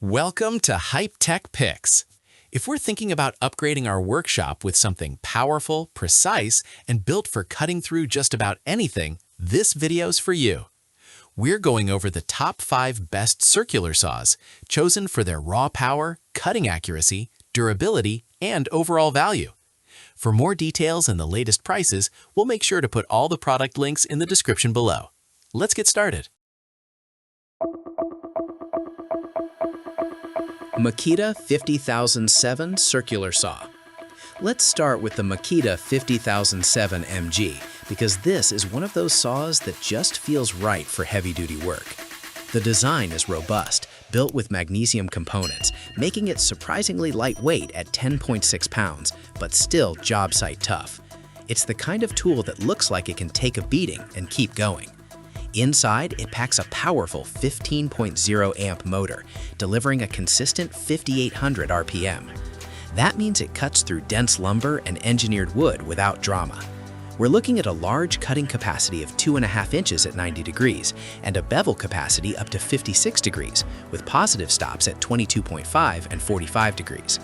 Welcome to Hype Tech Picks. If we're thinking about upgrading our workshop with something powerful, precise, and built for cutting through just about anything, this video's for you. We're going over the top 5 best circular saws, chosen for their raw power, cutting accuracy, durability, and overall value. For more details and the latest prices, we'll make sure to put all the product links in the description below. Let's get started. Makita 50007 Circular Saw. Let's start with the Makita 50007 MG because this is one of those saws that just feels right for heavy-duty work. The design is robust, built with magnesium components, making it surprisingly lightweight at 10.6 pounds, but still job site tough. It's the kind of tool that looks like it can take a beating and keep going. Inside, it packs a powerful 15.0 amp motor, delivering a consistent 5,800 RPM. That means it cuts through dense lumber and engineered wood without drama. We're looking at a large cutting capacity of 2.5 inches at 90 degrees and a bevel capacity up to 56 degrees, with positive stops at 22.5 and 45 degrees.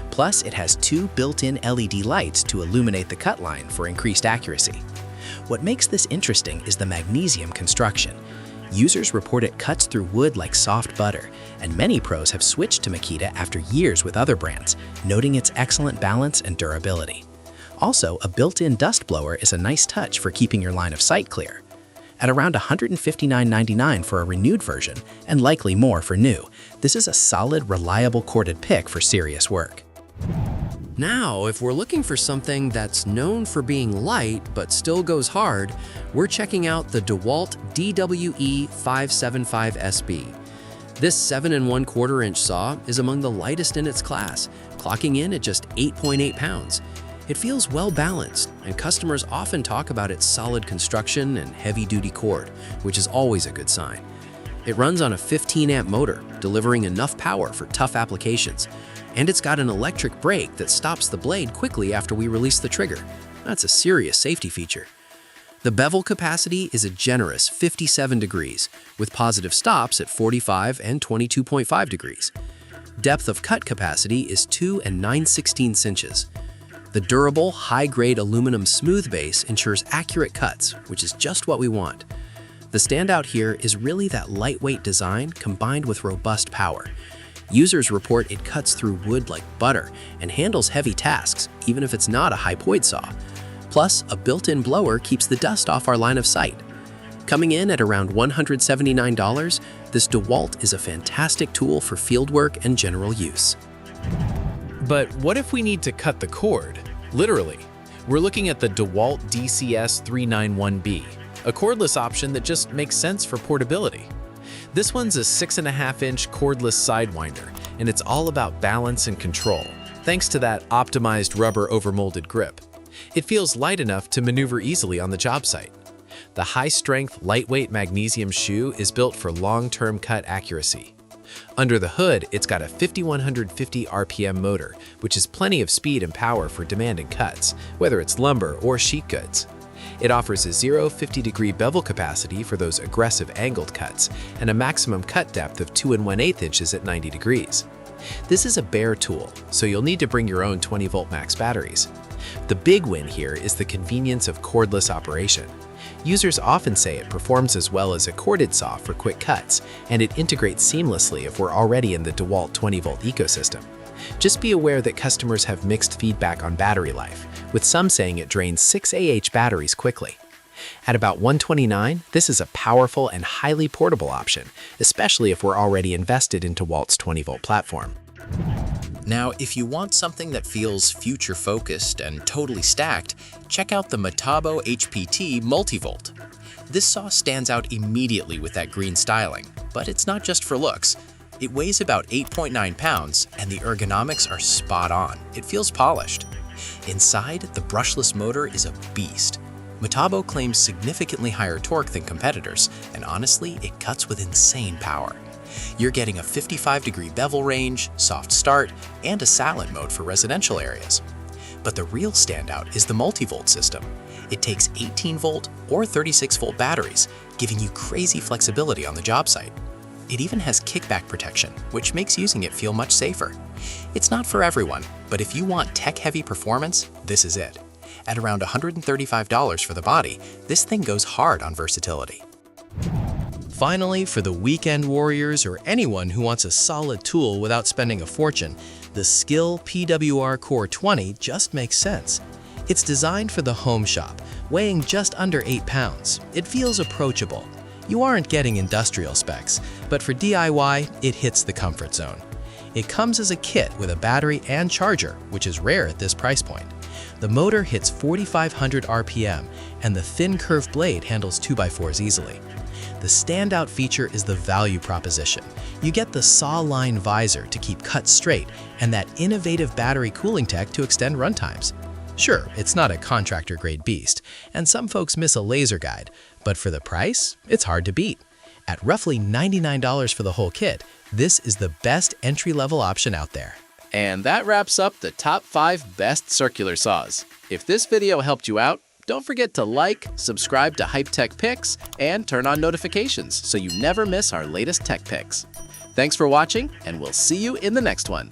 Plus, it has 2 built-in LED lights to illuminate the cut line for increased accuracy. What makes this interesting is the magnesium construction. Users report it cuts through wood like soft butter, and many pros have switched to Makita after years with other brands, noting its excellent balance and durability. Also, a built-in dust blower is a nice touch for keeping your line of sight clear. At around $159.99 for a renewed version, and likely more for new, this is a solid, reliable corded pick for serious work. Now, if we're looking for something that's known for being light but still goes hard, we're checking out the DEWALT DWE575SB. This 7¼ inch saw is among the lightest in its class, clocking in at just 8.8 pounds. It feels well balanced, and customers often talk about its solid construction and heavy-duty cord, which is always a good sign. It runs on a 15 amp motor, delivering enough power for tough applications. And it's got an electric brake that stops the blade quickly after we release the trigger. That's a serious safety feature. The bevel capacity is a generous 57 degrees, with positive stops at 45 and 22.5 degrees. Depth of cut capacity is 2 9/16 inches. The durable, high-grade aluminum smooth base ensures accurate cuts, which is just what we want. The standout here is really that lightweight design combined with robust power. Users report it cuts through wood like butter and handles heavy tasks, even if it's not a high-poid saw. Plus, a built-in blower keeps the dust off our line of sight. Coming in at around $179, this DEWALT is a fantastic tool for fieldwork and general use. But what if we need to cut the cord? Literally. We're looking at the DEWALT DCS391B, a cordless option that just makes sense for portability. This one's a 6.5 inch cordless sidewinder, and it's all about balance and control, thanks to that optimized rubber overmolded grip. It feels light enough to maneuver easily on the job site. The high-strength, lightweight magnesium shoe is built for long-term cut accuracy. Under the hood, it's got a 5,150 RPM motor, which is plenty of speed and power for demanding cuts, whether it's lumber or sheet goods. It offers a 0-50-degree bevel capacity for those aggressive angled cuts and a maximum cut depth of 2 1/8 inches at 90 degrees. This is a bare tool, so you'll need to bring your own 20-volt max batteries. The big win here is the convenience of cordless operation. Users often say it performs as well as a corded saw for quick cuts, and it integrates seamlessly if we're already in the DEWALT 20-volt ecosystem. Just be aware that customers have mixed feedback on battery life, with some saying it drains 6 batteries quickly. At about $129, this is a powerful and highly portable option, especially if we're already invested in DEWALT's 20-volt platform. Now, if you want something that feels future-focused and totally stacked, check out the Metabo HPT MultiVolt. This saw stands out immediately with that green styling, but it's not just for looks. It weighs about 8.9 pounds, and the ergonomics are spot on. It feels polished. Inside, the brushless motor is a beast. Metabo claims significantly higher torque than competitors, and honestly, it cuts with insane power. You're getting a 55-degree bevel range, soft start, and a silent mode for residential areas. But the real standout is the multi-volt system. It takes 18-volt or 36-volt batteries, giving you crazy flexibility on the job site. It even has kickback protection, which makes using it feel much safer. It's not for everyone, but if you want tech-heavy performance, this is it. At around $135 for the body, this thing goes hard on versatility. Finally, for the weekend warriors or anyone who wants a solid tool without spending a fortune, the SKIL PWRCore 20 just makes sense. It's designed for the home shop, weighing just under 8 pounds. It feels approachable. You aren't getting industrial specs, but for DIY, it hits the comfort zone. It comes as a kit with a battery and charger, which is rare at this price point. The motor hits 4,500 RPM, and the thin curved blade handles 2x4s easily. The standout feature is the value proposition. You get the saw line visor to keep cuts straight and that innovative battery cooling tech to extend runtimes. Sure, it's not a contractor-grade beast, and some folks miss a laser guide, but for the price, it's hard to beat. At roughly $99 for the whole kit, this is the best entry-level option out there. And that wraps up the top 5 best circular saws. If this video helped you out, don't forget to like, subscribe to Hype Tech Picks, and turn on notifications so you never miss our latest tech picks. Thanks for watching, and we'll see you in the next one.